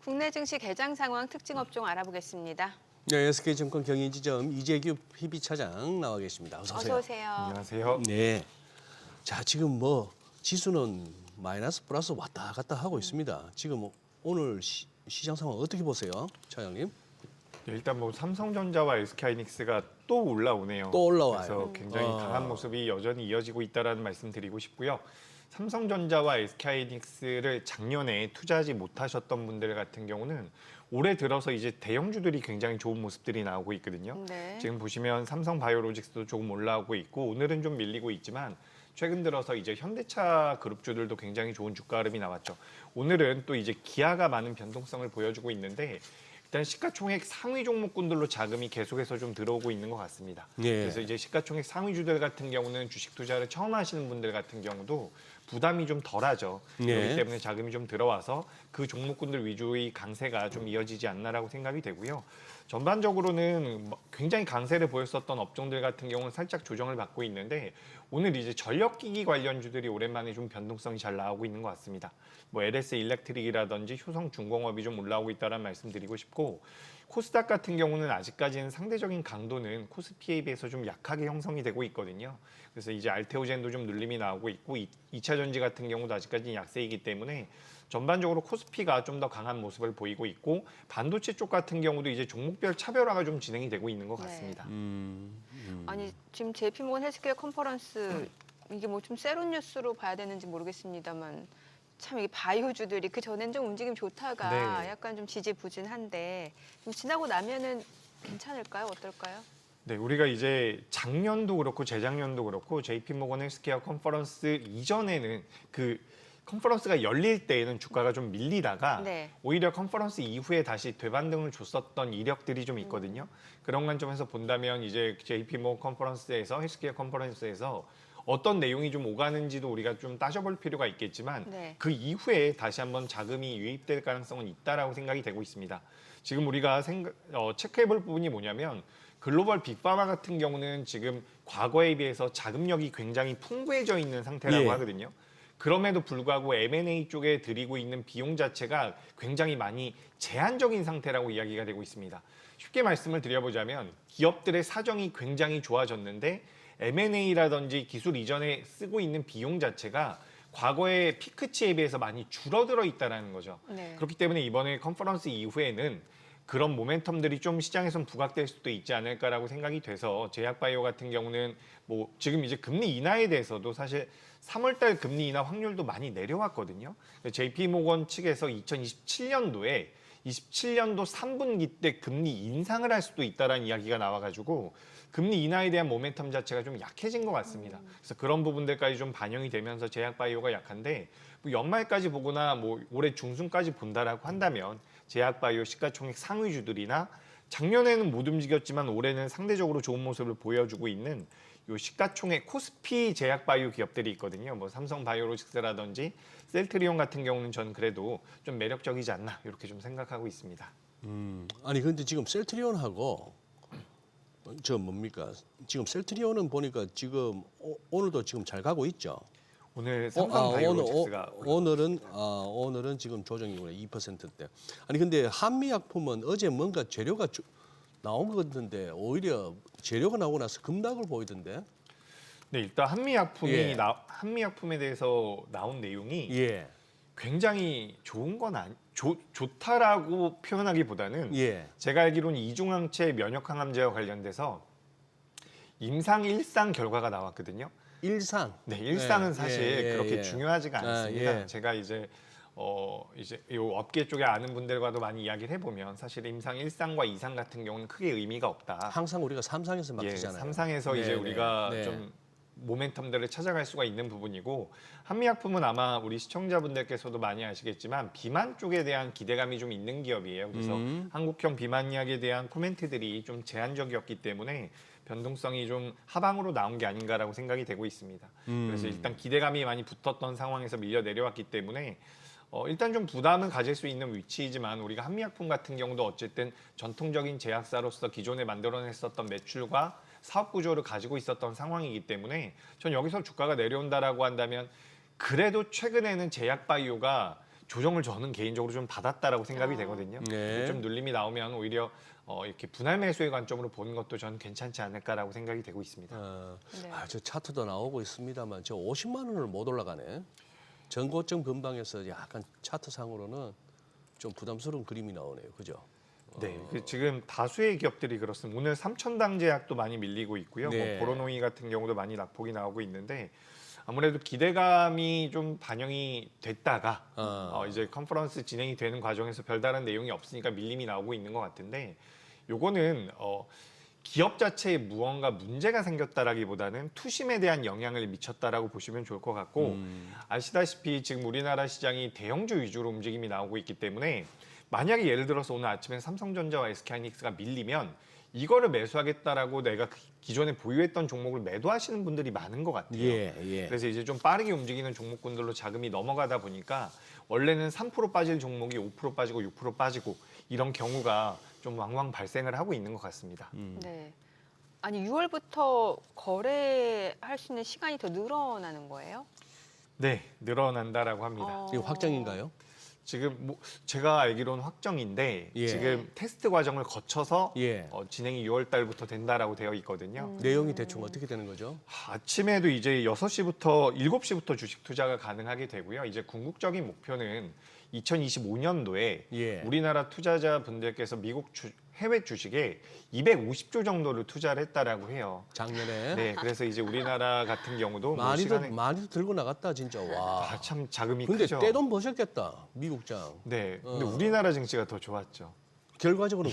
국내 증시 개장 상황 특징 업종 알아보겠습니다. 네, SK증권 경인지점 이재규 PB차장 나와 계십니다. 어서 오세요. 어서 오세요. 안녕하세요. 네. 자, 지금 뭐 지수는 마이너스 플러스 왔다 갔다 하고 있습니다. 지금 오늘 시장 상황 어떻게 보세요, 차장님? 일단 뭐 삼성전자와 SK하이닉스가 또 올라오네요. 또 올라와요. 그래서 굉장히 강한 모습이 여전히 이어지고 있다는 말씀 드리고 싶고요. 삼성전자와 SK하이닉스를 작년에 투자하지 못하셨던 분들 같은 경우는 올해 들어서 이제 대형주들이 굉장히 좋은 모습들이 나오고 있거든요. 네. 지금 보시면 삼성바이오로직스도 조금 올라오고 있고 오늘은 좀 밀리고 있지만 최근 들어서 이제 현대차 그룹주들도 굉장히 좋은 주가 흐름이 나왔죠. 오늘은 또 이제 기아가 많은 변동성을 보여주고 있는데 일단 시가총액 상위 종목군들로 자금이 계속해서 좀 들어오고 있는 것 같습니다. 예. 그래서 이제 시가총액 상위주들 같은 경우는 주식 투자를 처음 하시는 분들 같은 경우도 부담이 좀 덜하죠. 예. 그렇기 때문에 자금이 좀 들어와서 그 종목군들 위주의 강세가 좀 이어지지 않나라고 생각이 되고요. 전반적으로는 굉장히 강세를 보였었던 업종들 같은 경우는 살짝 조정을 받고 있는데 오늘 이제 전력기기 관련주들이 오랜만에 좀 변동성이 잘 나오고 있는 것 같습니다. 뭐 LS 일렉트릭이라든지 효성중공업이 좀 올라오고 있다는 말씀드리고 싶고 코스닥 같은 경우는 아직까지는 상대적인 강도는 코스피에 비해서 좀 약하게 형성이 되고 있거든요. 그래서 이제 알테오젠도 좀 눌림이 나오고 있고 2차 전지 같은 경우도 아직까지는 약세이기 때문에 전반적으로 코스피가 좀 더 강한 모습을 보이고 있고 반도체 쪽 같은 경우도 이제 종목별 차별화가 좀 진행이 되고 있는 것 같습니다. 아니 지금 JP모건 헬스케어 컨퍼런스 이게 뭐 좀 새로운 뉴스로 봐야 되는지 모르겠습니다만 참 이게 바이오주들이 그 전엔 좀 움직임 좋다가 네. 약간 좀 지지부진한데 좀 지나고 나면은 괜찮을까요? 어떨까요? 네, 우리가 이제 작년도 그렇고 재작년도 그렇고 JP모건 헬스케어 컨퍼런스 이전에는 그 컨퍼런스가 열릴 때에는 주가가 좀 밀리다가 네. 오히려 컨퍼런스 이후에 다시 되반등을 줬었던 이력들이 좀 있거든요. 그런 관점에서 본다면 이제 JP모건 컨퍼런스에서 헬스케어 컨퍼런스에서 어떤 내용이 좀 오가는지도 우리가 좀 따져볼 필요가 있겠지만 네. 그 이후에 다시 한번 자금이 유입될 가능성은 있다라고 생각이 되고 있습니다. 지금 우리가 체크해볼 부분이 뭐냐면 글로벌 빅파마 같은 경우는 지금 과거에 비해서 자금력이 굉장히 풍부해져 있는 상태라고 예. 하거든요. 그럼에도 불구하고 M&A 쪽에 들이고 있는 비용 자체가 굉장히 많이 제한적인 상태라고 이야기가 되고 있습니다. 쉽게 말씀을 드려보자면 기업들의 사정이 굉장히 좋아졌는데 M&A라든지 기술 이전에 쓰고 있는 비용 자체가 과거의 피크치에 비해서 많이 줄어들어 있다는 거죠. 네. 그렇기 때문에 이번에 컨퍼런스 이후에는 그런 모멘텀들이 좀 시장에선 부각될 수도 있지 않을까라고 생각이 돼서 제약바이오 같은 경우는 뭐 지금 이제 금리 인하에 대해서도 사실 3월달 금리 인하 확률도 많이 내려왔거든요. JP모건 측에서 2027년도에 27년도 3분기 때 금리 인상을 할 수도 있다라는 이야기가 나와가지고 금리 인하에 대한 모멘텀 자체가 좀 약해진 것 같습니다. 그래서 그런 부분들까지 좀 반영이 되면서 제약바이오가 약한데 뭐 연말까지 보거나 뭐 올해 중순까지 본다라고 한다면 제약바이오 시가총액 상위주들이나 작년에는 못 움직였지만 올해는 상대적으로 좋은 모습을 보여주고 있는 요 시가총액 코스피 제약바이오 기업들이 있거든요. 뭐 삼성바이오로직스라든지 셀트리온 같은 경우는 전 그래도 좀 매력적이지 않나 이렇게 좀 생각하고 있습니다. 아니 근데 지금 셀트리온하고 저 뭡니까? 지금 셀트리온은 보니까 지금 오늘도 지금 잘 가고 있죠. 오늘 삼성바이오로직스가 오늘은 지금 조정이 2%대. 아니 근데 한미약품은 어제 뭔가 재료가 나온 것 같은데 오히려 재료가 나오고 나서 급락을 보이던데. 네, 일단 한미약품이 예. 한미약품에 대해서 나온 내용이 예. 굉장히 좋은 건 좋다라고 표현하기보다는 예. 제가 알기로는 이중항체 면역항암제와 관련돼서 임상 1상 결과가 나왔거든요. 일상. 네, 일상은 예, 사실 예, 그렇게 예. 중요하지가 않습니다. 아, 예. 제가 이제 이 업계 쪽에 아는 분들과도 많이 이야기를 해보면 사실 임상 1상과 2상 같은 경우는 크게 의미가 없다. 항상 우리가 삼상에서 예, 맡기잖아요. 삼상에서 네, 이제 네, 우리가 네. 좀 모멘텀들을 찾아갈 수가 있는 부분이고 한미약품은 아마 우리 시청자분들께서도 많이 아시겠지만 비만 쪽에 대한 기대감이 좀 있는 기업이에요. 그래서 한국형 비만약에 대한 코멘트들이 좀 제한적이었기 때문에 변동성이 좀 하방으로 나온 게 아닌가라고 생각이 되고 있습니다. 그래서 일단 기대감이 많이 붙었던 상황에서 밀려 내려왔기 때문에 일단 좀 부담은 가질 수 있는 위치이지만 우리가 한미약품 같은 경우도 어쨌든 전통적인 제약사로서 기존에 만들어냈었던 매출과 사업 구조를 가지고 있었던 상황이기 때문에 전 여기서 주가가 내려온다라고 한다면 그래도 최근에는 제약바이오가 조정을 저는 개인적으로 좀 받았다라고 생각이 되거든요. 네. 좀 눌림이 나오면 오히려 이렇게 분할 매수의 관점으로 보는 것도 저는 괜찮지 않을까라고 생각이 되고 있습니다. 네. 저 차트도 나오고 있습니다만 저 50만 원을 못 올라가네. 전고점 근방에서 약간 차트상으로는 좀 부담스러운 그림이 나오네요. 그죠? 네, 지금 다수의 기업들이 그렇습니다. 오늘 삼천당 제약도 많이 밀리고 있고요. 네. 뭐 보로노이 같은 경우도 많이 낙폭이 나오고 있는데 아무래도 기대감이 좀 반영이 됐다가 이제 컨퍼런스 진행이 되는 과정에서 별다른 내용이 없으니까 밀림이 나오고 있는 것 같은데 요거는 기업 자체에 무언가 문제가 생겼다라기보다는 투심에 대한 영향을 미쳤다라고 보시면 좋을 것 같고 아시다시피 지금 우리나라 시장이 대형주 위주로 움직임이 나오고 있기 때문에 만약에 예를 들어서 오늘 아침에 삼성전자와 SK하이닉스가 밀리면 이거를 매수하겠다라고 내가 기존에 보유했던 종목을 매도하시는 분들이 많은 것 같아요. 예. 그래서 이제 좀 빠르게 움직이는 종목군들로 자금이 넘어가다 보니까 원래는 3% 빠질 종목이 5% 빠지고 6% 빠지고 이런 경우가 좀 왕왕 발생을 하고 있는 것 같습니다. 네. 아니 6월부터 거래할 수 있는 시간이 더 늘어나는 거예요? 네, 늘어난다라고 합니다. 이거 확정인가요? 지금 뭐 제가 알기로는 확정인데 예. 지금 테스트 과정을 거쳐서 예. 진행이 6월 달부터 된다라고 되어 있거든요. 내용이 대충 어떻게 되는 거죠? 아침에도 이제 6시부터 7시부터 주식 투자가 가능하게 되고요. 이제 궁극적인 목표는 2025년도에 예. 우리나라 투자자분들께서 미국 해외 주식에 250조 정도를 투자를 했다라고 해요. 작년에 네, 그래서 이제 우리나라 같은 경우도 뭐 많이도 들고 나갔다 진짜. 와. 참 자금이 근데 크죠. 떼돈 버셨겠다 미국장. 네, 근데 우리나라 증시가 더 좋았죠. 결과적으로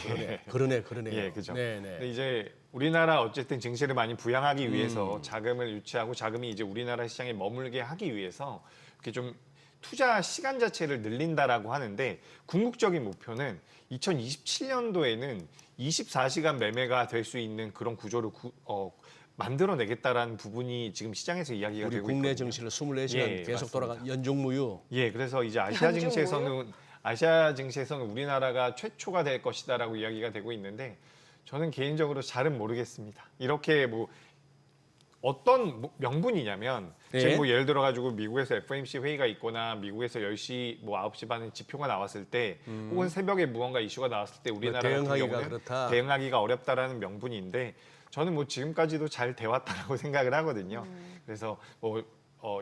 그러네요. 예, 그죠. 네네. 근데 이제 우리나라 어쨌든 증시를 많이 부양하기 위해서 자금을 유치하고 자금이 이제 우리나라 시장에 머물게 하기 위해서 이렇게 좀 투자 시간 자체를 늘린다라고 하는데 궁극적인 목표는 2027년도에는 24시간 매매가 될 수 있는 그런 구조를 만들어내겠다라는 부분이 지금 시장에서 이야기가 우리 되고 국내 있거든요. 증시를 24시간 예, 계속 맞습니다. 돌아간 연중무휴. 예, 그래서 이제 아시아 증시에서는 우리나라가 최초가 될 것이다라고 이야기가 되고 있는데 저는 개인적으로 잘은 모르겠습니다. 이렇게 뭐 어떤 명분이냐면 네. 지금 뭐 예를 들어 가지고 미국에서 FOMC 회의가 있거나 미국에서 10시 뭐 9시 반에 지표가 나왔을 때 혹은 새벽에 무언가 이슈가 나왔을 때 우리나라 같은 대응하기가 경우는 그렇다. 대응하기가 어렵다라는 명분인데 저는 뭐 지금까지도 잘 돼왔다라고 생각을 하거든요. 그래서 뭐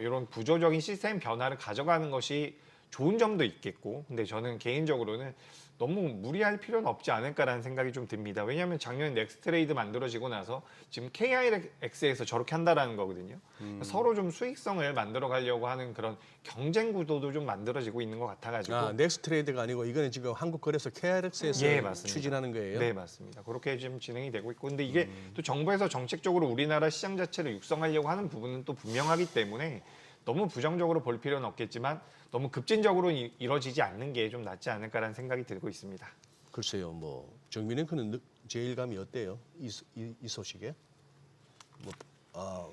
이런 구조적인 시스템 변화를 가져가는 것이 좋은 점도 있겠고 근데 저는 개인적으로는 너무 무리할 필요는 없지 않을까라는 생각이 좀 듭니다. 왜냐하면 작년에 넥스트레이드 만들어지고 나서 지금 KIX에서 저렇게 한다라는 거거든요. 서로 좀 수익성을 만들어 가려고 하는 그런 경쟁 구도도 좀 만들어지고 있는 것 같아가지고 넥스트레이드가 아니고 이거는 지금 한국거래소 KRX에서 예, 맞습니다. 추진하는 거예요. 네, 맞습니다. 그렇게 지금 진행이 되고 있고 근데 이게 또 정부에서 정책적으로 우리나라 시장 자체를 육성하려고 하는 부분은 또 분명하기 때문에 너무 부정적으로 볼 필요는 없겠지만 너무 급진적으로 이루어지지 않는 게 좀 낫지 않을까라는 생각이 들고 있습니다. 글쎄요, 뭐 정민은크는 제일감이 어때요? 이 소식에?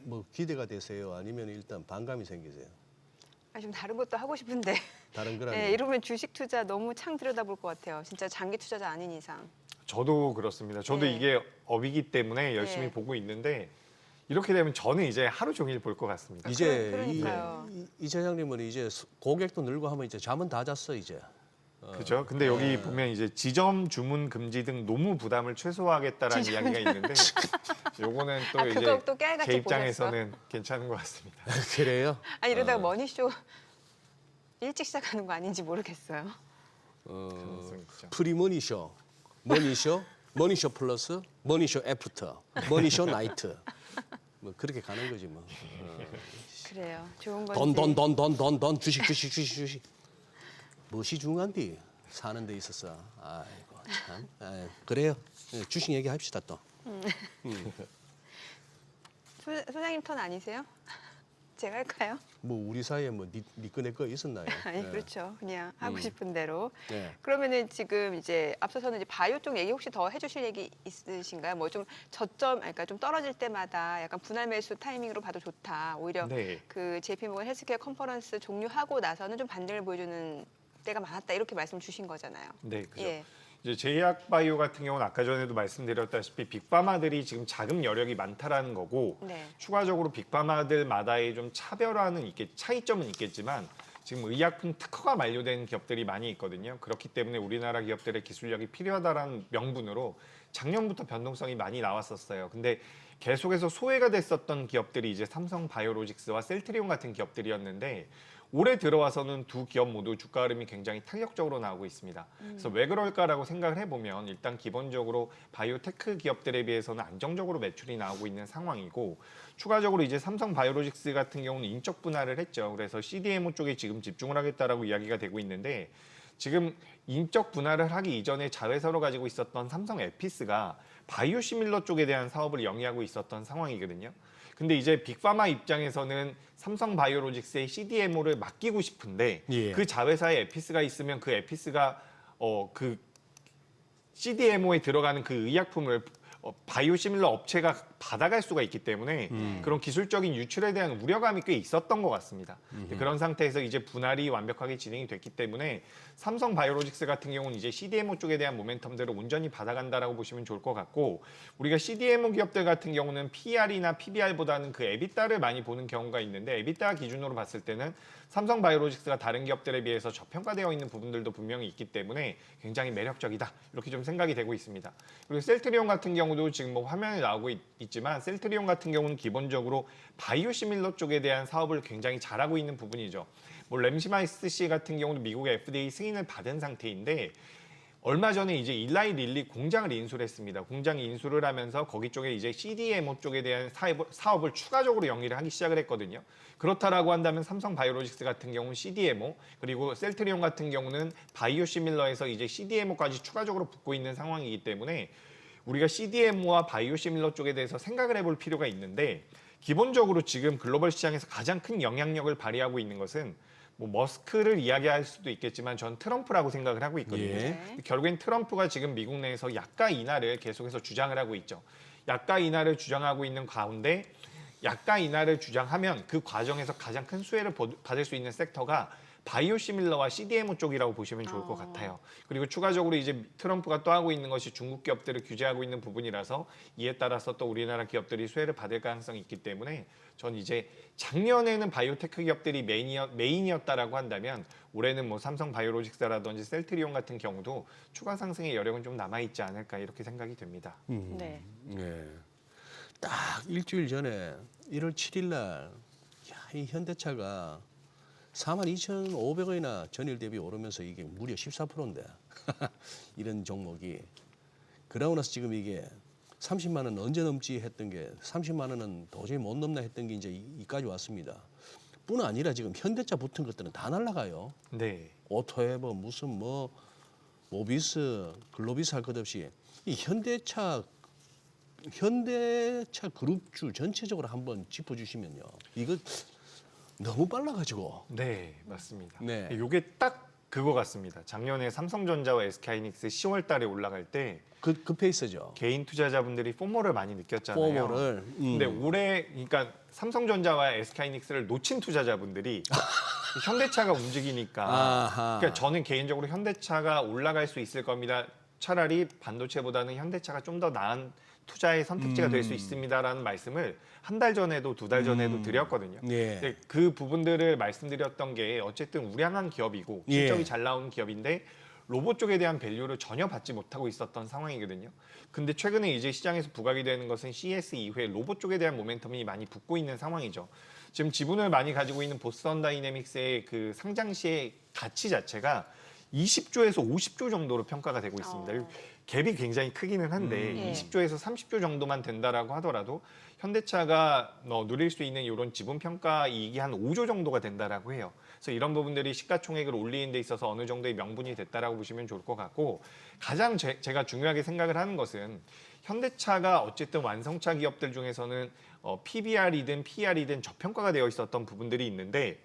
뭐 기대가 되세요? 아니면 일단 반감이 생기세요? 좀 다른 것도 하고 싶은데 다른 거라면? 네, 이러면 주식 투자 너무 창 들여다볼 것 같아요. 진짜 장기 투자자 아닌 이상. 저도 그렇습니다. 저도 네. 이게 업이기 때문에 열심히 네. 보고 있는데 이렇게 되면 저는 이제 하루 종일 볼 것 같습니다. 이제 그러니까요. 이 차장님은 이제 고객도 늘고 하면 이제 잠은 다 잤어 이제. 그렇죠. 근데 여기 보면 이제 지점 주문 금지 등 노무 부담을 최소화하겠다라는 이야기가 있는데 요거는 또 그거 이제 또 깨알같이 제 입장에서는 괜찮은 것 같습니다. 그래요? 아니 이러다가 머니쇼 일찍 시작하는 거 아닌지 모르겠어요. 가능성이 있죠. 프리머니쇼, 머니쇼 플러스, 머니쇼 애프터, 머니쇼 나이트. 뭐 그렇게 가는 거지 뭐. 그래요. 좋은 건지. 돈 주식. 무엇이 중요한디 사는 데 있어서. 아이고 참. 그래요. 주식 얘기합시다 또. 소장님 턴 아니세요? 제가 할까요? 뭐 우리 사이에 뭐 니 꺼내 거 있었나요? 아니 네. 그렇죠. 그냥 하고 싶은 대로. 네. 그러면은 지금 이제 앞서서는 이제 바이오 쪽 얘기 혹시 더 해주실 얘기 있으신가요? 뭐 좀 저점, 그러니까 좀 떨어질 때마다 약간 분할 매수 타이밍으로 봐도 좋다. 오히려 네. 그 JP모건 헬스케어 컨퍼런스 종료하고 나서는 좀 반등을 보여주는 때가 많았다 이렇게 말씀 주신 거잖아요. 네, 그죠. 예. 이제 제약바이오 같은 경우는 아까 전에도 말씀드렸다시피 빅파마들이 지금 자금 여력이 많다라는 거고 네. 추가적으로 빅파마들마다의 좀 차별화는 차이점은 있겠지만 지금 의약품 특허가 만료된 기업들이 많이 있거든요. 그렇기 때문에 우리나라 기업들의 기술력이 필요하다라는 명분으로 작년부터 변동성이 많이 나왔었어요. 근데 계속해서 소외가 됐었던 기업들이 이제 삼성 바이오로직스와 셀트리온 같은 기업들이었는데 올해 들어와서는 두 기업 모두 주가 흐름이 굉장히 탄력적으로 나오고 있습니다. 그래서 왜 그럴까라고 생각을 해보면 일단 기본적으로 바이오테크 기업들에 비해서는 안정적으로 매출이 나오고 있는 상황이고 추가적으로 이제 삼성 바이오로직스 같은 경우는 인적 분할을 했죠. 그래서 CDMO 쪽에 지금 집중을 하겠다라고 이야기가 되고 있는데 지금 인적 분할을 하기 이전에 자회사로 가지고 있었던 삼성 에피스가 바이오시밀러 쪽에 대한 사업을 영위하고 있었던 상황이거든요. 근데 이제 빅파마 입장에서는 삼성 바이오로직스의 CDMO를 맡기고 싶은데 예. 그 자회사에 에피스가 있으면 그 에피스가 그 CDMO에 들어가는 그 의약품을 바이오시밀러 업체가 받아갈 수가 있기 때문에 그런 기술적인 유출에 대한 우려감이 꽤 있었던 것 같습니다. 그런 상태에서 이제 분할이 완벽하게 진행이 됐기 때문에 삼성 바이오로직스 같은 경우는 이제 CDMO 쪽에 대한 모멘텀들을 온전히 받아간다라고 보시면 좋을 것 같고 우리가 CDMO 기업들 같은 경우는 PR이나 PBR보다는 그 에비타를 많이 보는 경우가 있는데 에비타 기준으로 봤을 때는 삼성 바이오로직스가 다른 기업들에 비해서 저평가되어 있는 부분들도 분명히 있기 때문에 굉장히 매력적이다 이렇게 좀 생각이 되고 있습니다. 그리고 셀트리온 같은 경우도 지금 뭐 화면에 나오고 있지만 셀트리온 같은 경우는 기본적으로 바이오시밀러 쪽에 대한 사업을 굉장히 잘하고 있는 부분이죠. 뭐 램시마이스 같은 경우는 미국의 FDA 승인을 받은 상태인데 얼마 전에 이제 일라이 릴리 공장을 인수를 했습니다. 공장 인수를 하면서 거기 쪽에 이제 CDMO 쪽에 대한 사업을 추가적으로 영위를 하기 시작을 했거든요. 그렇다라고 한다면 삼성 바이오로직스 같은 경우는 CDMO 그리고 셀트리온 같은 경우는 바이오시밀러에서 이제 CDMO까지 추가적으로 붙고 있는 상황이기 때문에 우리가 CDMO와 바이오시밀러 쪽에 대해서 생각을 해볼 필요가 있는데 기본적으로 지금 글로벌 시장에서 가장 큰 영향력을 발휘하고 있는 것은 뭐 머스크를 이야기할 수도 있겠지만 전 트럼프라고 생각을 하고 있거든요. 예. 결국엔 트럼프가 지금 미국 내에서 약가 인하를 계속해서 주장을 하고 있죠. 약가 인하를 주장하고 있는 가운데 약가 인하를 주장하면 그 과정에서 가장 큰 수혜를 받을 수 있는 섹터가 바이오시밀러와 CDMO 쪽이라고 보시면 좋을 것 같아요. 그리고 추가적으로 이제 트럼프가 또 하고 있는 것이 중국 기업들을 규제하고 있는 부분이라서 이에 따라서 또 우리나라 기업들이 수혜를 받을 가능성이 있기 때문에 전 이제 작년에는 바이오테크 기업들이 메인이었다라고 한다면 올해는 뭐 삼성 바이오로직스라든지 셀트리온 같은 경우도 추가 상승의 여력은 좀 남아있지 않을까 이렇게 생각이 됩니다. 네. 네. 딱 일주일 전에 1월 7일 날 이 현대차가 42,500원이나 전일 대비 오르면서 이게 무려 14%인데 이런 종목이 그러고 나서 지금 이게 30만 원 언제 넘지 했던 게 30만 원은 도저히 못 넘나 했던 게 이제 이까지 왔습니다. 뿐 아니라 지금 현대차 붙은 것들은 다 날라가요. 네. 오토에버 무슨 뭐 모비스 글로비스 할 것 없이 이 현대차 그룹주 전체적으로 한번 짚어주시면요. 이거 너무 빨라가지고. 네, 맞습니다. 네. 이게 딱 그거 같습니다. 작년에 삼성전자와 SK하이닉스 10월 달에 올라갈 때 그 페이스죠. 개인 투자자분들이 포모를 많이 느꼈잖아요. 포모를. 근데 올해 그러니까 삼성전자와 SK하이닉스를 놓친 투자자분들이 현대차가 움직이니까 아하. 그러니까 저는 개인적으로 현대차가 올라갈 수 있을 겁니다. 차라리 반도체보다는 현대차가 좀 더 나은 투자의 선택지가 될 수 있습니다라는 말씀을 한 달 전에도 두 달 전에도 드렸거든요. 예. 근데 그 부분들을 말씀드렸던 게 어쨌든 우량한 기업이고 실적이 예. 잘 나오는 기업인데 로봇 쪽에 대한 밸류를 전혀 받지 못하고 있었던 상황이거든요. 근데 최근에 이제 시장에서 부각이 되는 것은 CES 이후에 로봇 쪽에 대한 모멘텀이 많이 붙고 있는 상황이죠. 지금 지분을 많이 가지고 있는 보스턴 다이내믹스의 그 상장 시의 가치 자체가 20조에서 50조 정도로 평가가 되고 있습니다. 갭이 굉장히 크기는 한데 예. 20조에서 30조 정도만 된다라고 하더라도 현대차가 누릴 수 있는 이런 지분 평가 이익이 한 5조 정도가 된다라고 해요. 그래서 이런 부분들이 시가총액을 올리는 데 있어서 어느 정도의 명분이 됐다라고 보시면 좋을 것 같고 가장 제가 중요하게 생각을 하는 것은 현대차가 어쨌든 완성차 기업들 중에서는 PBR이든 PR이든 저평가가 되어 있었던 부분들이 있는데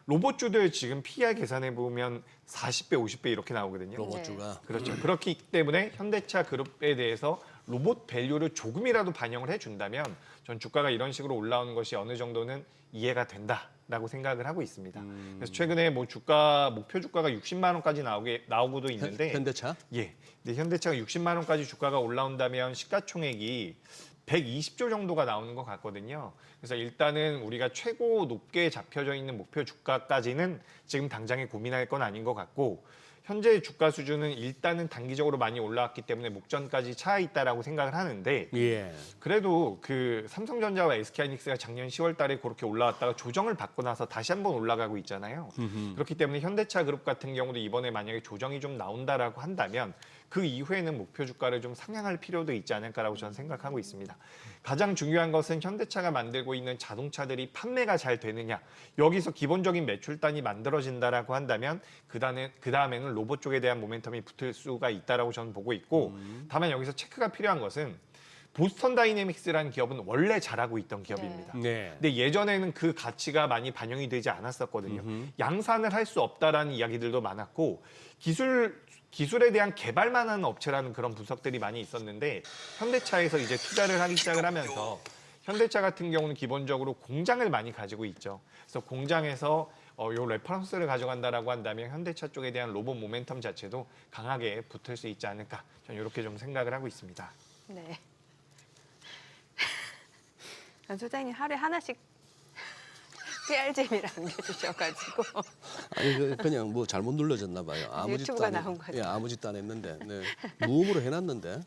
로봇주들 지금 PR 계산해 보면 40배, 50배 이렇게 나오거든요. 로봇주가. 그렇죠. 그렇기 때문에 현대차 그룹에 대해서 로봇 밸류를 조금이라도 반영을 해준다면 전 주가가 이런 식으로 올라오는 것이 어느 정도는 이해가 된다라고 생각을 하고 있습니다. 그래서 최근에 뭐 주가 목표 주가가 60만 원까지 나오고도 있는데 현대차? 예. 근데 현대차가 60만 원까지 주가가 올라온다면 시가총액이 120조 정도가 나오는 것 같거든요. 그래서 일단은 우리가 최고 높게 잡혀져 있는 목표 주가까지는 지금 당장에 고민할 건 아닌 것 같고 현재 주가 수준은 일단은 단기적으로 많이 올라왔기 때문에 목전까지 차 있다라고 생각을 하는데 예. 그래도 그 삼성전자와 SK하이닉스가 작년 10월 달에 그렇게 올라왔다가 조정을 받고 나서 다시 한번 올라가고 있잖아요. 그렇기 때문에 현대차 그룹 같은 경우도 이번에 만약에 조정이 좀 나온다라고 한다면 그 이후에는 목표 주가를 좀 상향할 필요도 있지 않을까라고 저는 생각하고 있습니다. 가장 중요한 것은 현대차가 만들고 있는 자동차들이 판매가 잘 되느냐. 여기서 기본적인 매출단이 만들어진다라고 한다면 그 다음에는 로봇 쪽에 대한 모멘텀이 붙을 수가 있다라고 저는 보고 있고 다만 여기서 체크가 필요한 것은 보스턴 다이내믹스라는 기업은 원래 잘하고 있던 기업입니다. 네. 근데 예전에는 그 가치가 많이 반영이 되지 않았었거든요. 양산을 할 수 없다라는 이야기들도 많았고 기술에 대한 개발만 하는 업체라는 그런 분석들이 많이 있었는데 현대차에서 이제 투자를 하기 시작을 하면서 현대차 같은 경우는 기본적으로 공장을 많이 가지고 있죠. 그래서 공장에서 요 레퍼런스를 가져간다라고 한다면 현대차 쪽에 대한 로봇 모멘텀 자체도 강하게 붙을 수 있지 않을까. 저는 이렇게 좀 생각을 하고 있습니다. 네. 소장님 하루에 하나씩 PR잼이를 안겨주셔가지고 아니 그냥 뭐 잘못 눌러졌나 봐요. 아무 짓도 유튜브가 안 나온 거죠. 예, 아무 짓도 안 했는데 네. 무음으로 해놨는데.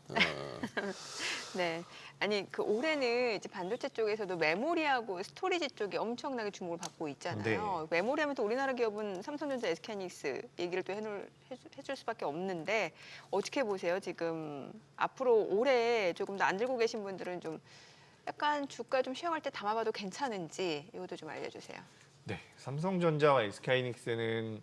네. 아니 그 올해는 이제 반도체 쪽에서도 메모리하고 스토리지 쪽이 엄청나게 주목을 받고 있잖아요. 메모리하면 또 우리나라 기업은 삼성전자, SK하이닉스 얘기를 또 해줄 수밖에 없는데 어떻게 보세요? 지금 앞으로 올해 조금 더 안 들고 계신 분들은 좀 약간 주가 좀 시험할 때 담아봐도 괜찮은지 이것도 좀 알려주세요. 네, 삼성전자와 SK하이닉스는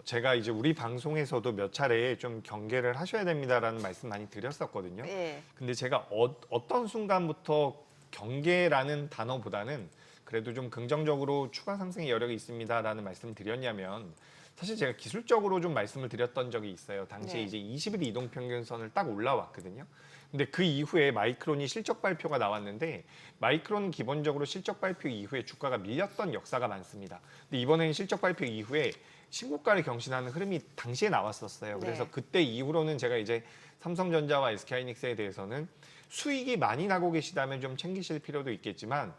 제가 이제 우리 방송에서도 몇 차례 좀 경계를 하셔야 됩니다라는 말씀 많이 드렸었거든요. 네. 근데 제가 어떤 순간부터 경계라는 단어보다는 그래도 좀 긍정적으로 추가 상승의 여력이 있습니다라는 말씀을 드렸냐면 사실 제가 기술적으로 좀 말씀을 드렸던 적이 있어요. 당시에 네. 이제 20일 이동평균선을 딱 올라왔거든요. 근데 그 이후에 마이크론이 실적 발표가 나왔는데 마이크론은 기본적으로 실적 발표 이후에 주가가 밀렸던 역사가 많습니다. 근데 이번에는 실적 발표 이후에 신고가를 경신하는 흐름이 당시에 나왔었어요. 그래서 네. 그때 이후로는 제가 이제 삼성전자와 SK하이닉스에 대해서는 수익이 많이 나고 계시다면 좀 챙기실 필요도 있겠지만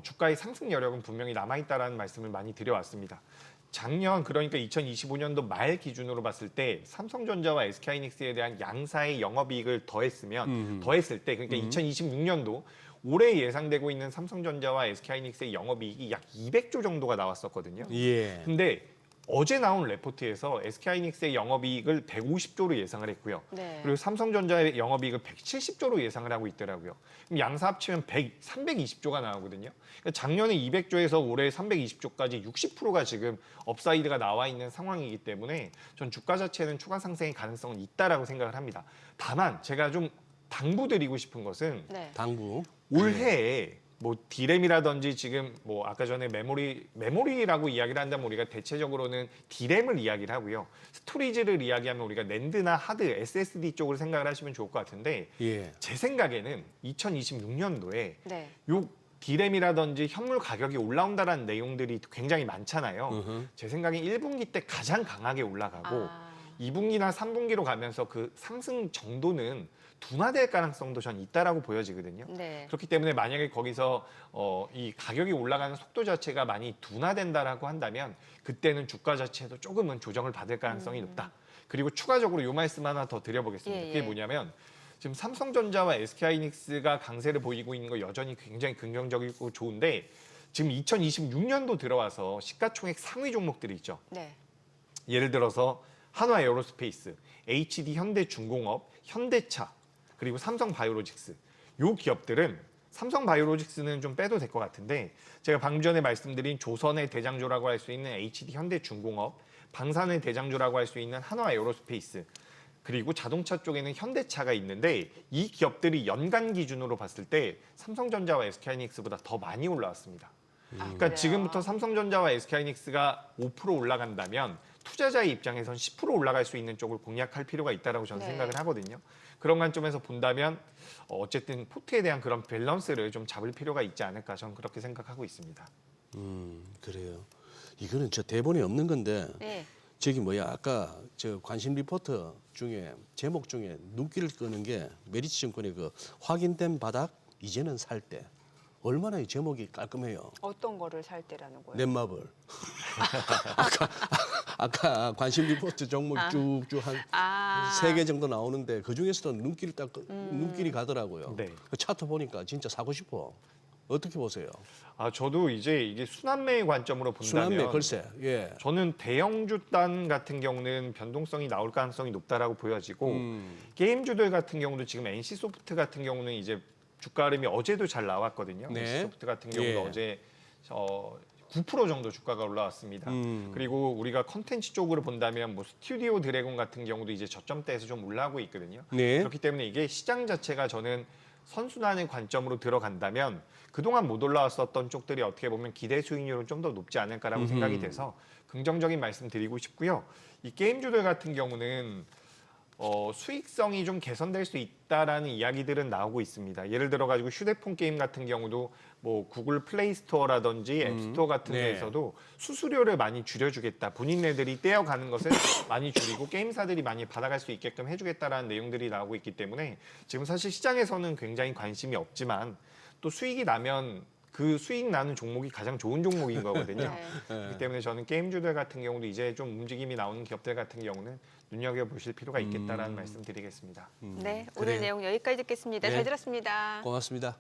주가의 상승 여력은 분명히 남아있다라는 말씀을 많이 드려왔습니다. 작년 그러니까 2025년도 말 기준으로 봤을 때 삼성전자와 SK하이닉스에 대한 양사의 영업이익을 더했을 때 그러니까 2026년도 올해 예상되고 있는 삼성전자와 SK하이닉스의 영업이익이 약 200조 정도가 나왔었거든요. 예. 근데 어제 나온 레포트에서 SK하이닉스의 영업이익을 150조로 예상을 했고요. 네. 그리고 삼성전자의 영업이익을 170조로 예상을 하고 있더라고요. 그럼 양사 합치면 320조가 나오거든요. 그러니까 작년에 200조에서 올해 320조까지 60%가 지금 업사이드가 나와 있는 상황이기 때문에 전 주가 자체는 추가 상승의 가능성은 있다라고 생각을 합니다. 다만 제가 좀 당부드리고 싶은 것은 네. 당부. 올해에 뭐 디램이라든지 지금 뭐 아까 전에 메모리라고 이야기를 한다면 우리가 대체적으로는 디램을 이야기를 하고요. 스토리지를 이야기하면 우리가 낸드나 하드, SSD 쪽으로 생각을 하시면 좋을 것 같은데 예. 제 생각에는 2026년도에 네. 요 디램이라든지 현물 가격이 올라온다라는 내용들이 굉장히 많잖아요. 제 생각엔 1분기 때 가장 강하게 올라가고 2분기나 3분기로 가면서 그 상승 정도는 둔화될 가능성도 전 있다라고 보여지거든요. 네. 그렇기 때문에 만약에 거기서 이 가격이 올라가는 속도 자체가 많이 둔화된다라고 한다면 그때는 주가 자체도 조금은 조정을 받을 가능성이 높다. 그리고 추가적으로 요 말씀 하나 더 드려보겠습니다. 예, 그게 예. 뭐냐면 지금 삼성전자와 SK하이닉스가 강세를 보이고 있는 거 여전히 굉장히 긍정적이고 좋은데 지금 2026년도 들어와서 시가총액 상위 종목들이 있죠. 네. 예를 들어서 한화에어로스페이스, HD 현대중공업, 현대차, 그리고 삼성바이오로직스. 요 기업들은 삼성바이오로직스는 좀 빼도 될 것 같은데 제가 방금 전에 말씀드린 조선의 대장조라고 할 수 있는 HD 현대중공업, 방산의 대장조라고 할 수 있는 한화에어로스페이스, 그리고 자동차 쪽에는 현대차가 있는데 이 기업들이 연간 기준으로 봤을 때 삼성전자와 SK하이닉스보다 더 많이 올라왔습니다. 그러니까 그래요? 지금부터 삼성전자와 SK하이닉스가 5% 올라간다면 투자자의 입장에선 10% 올라갈 수 있는 쪽을 공략할 필요가 있다고 저는 네. 생각을 하거든요. 그런 관점에서 본다면 어쨌든 포트에 대한 그런 밸런스를 좀 잡을 필요가 있지 않을까 저는 그렇게 생각하고 있습니다. 그래요. 이거는 저 대본에 없는 건데 네. 저기 뭐야 아까 저 관심 리포터 중에 제목 중에 눈길을 끄는 게 메리츠 증권의 그 확인된 바닥 이제는 살 때 얼마나 이 제목이 깔끔해요. 어떤 거를 살 때라는 거예요? 넷마블. 아까 관심 리포트 종목 쭉쭉 한 아. 3개 정도 나오는데 그 중에서도 눈길이 가더라고요. 네. 그 차트 보니까 진짜 사고 싶어. 어떻게 보세요? 저도 이제 이게 순환매의 관점으로 본다면 순환매 글쎄. 예. 저는 대형주단 같은 경우는 변동성이 나올 가능성이 높다라고 보여지고 게임주들 같은 경우도 지금 NC소프트 같은 경우는 이제 주가 흐름이 어제도 잘 나왔거든요. 네. NC소프트 같은 경우도 예. 어제 9% 정도 주가가 올라왔습니다. 그리고 우리가 컨텐츠 쪽으로 본다면 뭐 스튜디오 드래곤 같은 경우도 이제 저점대에서 좀 올라오고 있거든요. 네. 그렇기 때문에 이게 시장 자체가 저는 선순환의 관점으로 들어간다면 그동안 못 올라왔었던 쪽들이 어떻게 보면 기대 수익률은 좀 더 높지 않을까라고 생각이 돼서 긍정적인 말씀 드리고 싶고요. 이 게임주들 같은 경우는 수익성이 좀 개선될 수 있다라는 이야기들은 나오고 있습니다. 예를 들어 가지고 휴대폰 게임 같은 경우도 뭐 구글 플레이 스토어라든지 앱스토어 같은 네. 데에서도 수수료를 많이 줄여주겠다. 본인네들이 떼어가는 것을 많이 줄이고 게임사들이 많이 받아갈 수 있게끔 해주겠다라는 내용들이 나오고 있기 때문에 지금 사실 시장에서는 굉장히 관심이 없지만 또 수익이 나면 그 수익 나는 종목이 가장 좋은 종목인 거거든요. 네. 그렇기 때문에 저는 게임주들 같은 경우도 이제 좀 움직임이 나오는 기업들 같은 경우는 눈여겨보실 필요가 있겠다라는 말씀 드리겠습니다. 네, 오늘 그래요. 내용 여기까지 듣겠습니다. 네. 잘 들었습니다. 고맙습니다.